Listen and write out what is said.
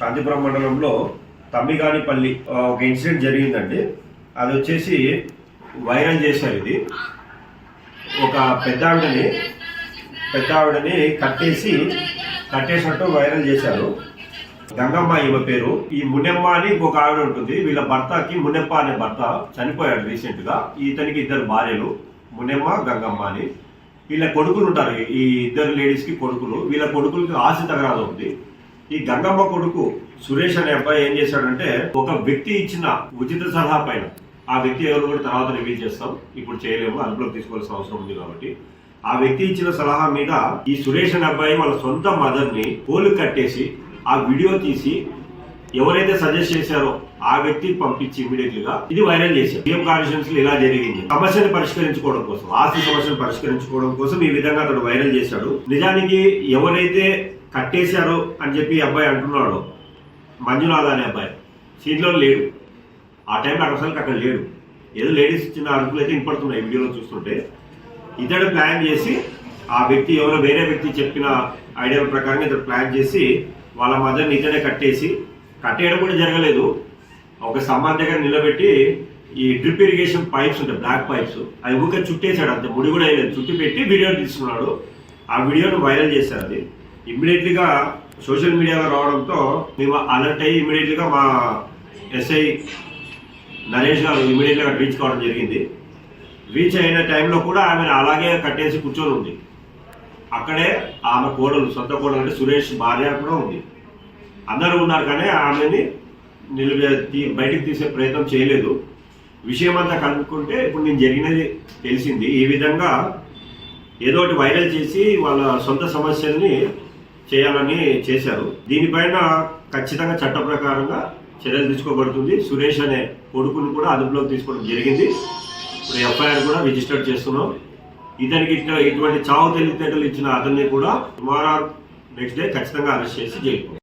శాంతిపురం మండలంలో తమ్మిగానిపల్లి ఒక ఇన్సిడెంట్ జరిగిందండి. అది వచ్చేసి వైరల్ చేశారు. ఇది ఒక పెద్ద ఆవిడని కట్టేసినట్టు వైరల్ చేశారు. గంగమ్మ ఈమె పేరు. ఈ మున్నెమ్మ అని ఇంకొక ఆవిడ ఉంటుంది. వీళ్ళ భర్తకి మున్నెప్ప అనే భర్త చనిపోయాడు రీసెంట్ గా. ఇతనికి ఇద్దరు భార్యలు, మున్నెమ్మ, గంగమ్మ అని. వీళ్ళ కొడుకులు ఉంటారు, ఈ ఇద్దరు లేడీస్ కి కొడుకులు. వీళ్ళ కొడుకులకి ఆస్తి తగరాదు ఉంది. ఈ గంగమ్మ కొడుకు సురేష్ అనే అబ్బాయి ఏం చేశాడంటే, ఒక వ్యక్తి ఇచ్చిన ఉచిత సలహా పైన, ఆ వ్యక్తి ఎవరు కూడా తర్వాత రివీల్ చేస్తాం, ఇప్పుడు చేయలేము, అదుపులోకి తీసుకోవాల్సిన అవసరం ఉంది కాబట్టి, ఆ వ్యక్తి ఇచ్చిన సలహా మీద ఈ సురేష్ అనే అబ్బాయి వాళ్ళ సొంత మదర్ ని పోలు కట్టేసి ఆ వీడియో తీసి ఎవరైతే సజెస్ట్ చేశారో ఆ వ్యక్తికి పంపించి ఇమీడియట్ గా ఇది వైరల్ చేశారు. సీఎం కాన్ఫరెన్స్ లో ఇలా జరిగింది. సమస్యను పరిష్కరించుకోవడం కోసం, ఆస్తి సమస్యను పరిష్కరించుకోవడం కోసం ఈ విధంగా అతడు వైరల్ చేశాడు. నిజానికి ఎవరైతే కట్టేశారు అని చెప్పి అబ్బాయి అంటున్నాడు, మంజునాథ్ అనే అబ్బాయి సీట్లో లేడు. ఆ టైంలో అసలు లేడు. ఏదో లేడీస్ చిన్న అరుపులు అయితే వినపడుతున్నాయి వీడియోలో చూస్తుంటే. ఇతడు ప్లాన్ చేసి ఆ వ్యక్తి ఎవరో వేరే వ్యక్తి చెప్పిన ఐడియా ప్రకారం ఇతడు ప్లాన్ చేసి వాళ్ళ మదర్ని ఇతడే కట్టేయడం కూడా జరగలేదు. ఒక స్తంభం దగ్గర నిలబెట్టి ఈ డ్రిప్ ఇరిగేషన్ పైప్స్ ఉంటాయి, బ్లాక్ పైప్స్, అవి ఊరికే చుట్టేశాడు. అంతే, ముడి కూడా వేయలేదు, చుట్టి పెట్టి వీడియో తీసుకున్నాడు. ఆ వీడియోను వైరల్ చేశారు. అది ఇమ్మీడియట్లీగా సోషల్ మీడియాలో రావడంతో మేము అలర్ట్ అయ్యి ఇమ్మీడియట్లీగా మా ఎస్ఐ నరేష్ గారు ఇమ్మీడియట్గా రీచ్ కావడం జరిగింది. రీచ్ అయిన టైంలో కూడా ఆమెను అలాగే కట్టేసి కూర్చొని ఉంది. అక్కడే ఆమె కోడలు, సొంత కోడలు అంటే సురేష్ భార్య కూడా ఉంది. అందరూ ఉన్నారు కానీ ఆమెని బయటికి తీసే ప్రయత్నం చేయలేదు. విషయం అంతా కనుక్కుంటే ఇప్పుడు నేను జరిగినది తెలిసింది. ఈ విధంగా ఏదో ఒకటి వైరల్ చేసి వాళ్ళ సొంత సమస్యల్ని చేయాలని చేశారు. దీనిపైన ఖచ్చితంగా చట్ట ప్రకారంగా చర్యలు తీసుకోబడుతుంది. సురేష్ అనే కొడుకును కూడా అదుపులోకి తీసుకోవడం జరిగింది. ఇప్పుడు ఎఫ్ఐఆర్ కూడా రిజిస్టర్ చేస్తున్నాం. ఇతనికి ఇటువంటి చావు తెలివితేటలు ఇచ్చిన అతన్ని కూడా టుమారో నెక్స్ట్ డే ఖచ్చితంగా అరెస్ట్ చేసి జైలు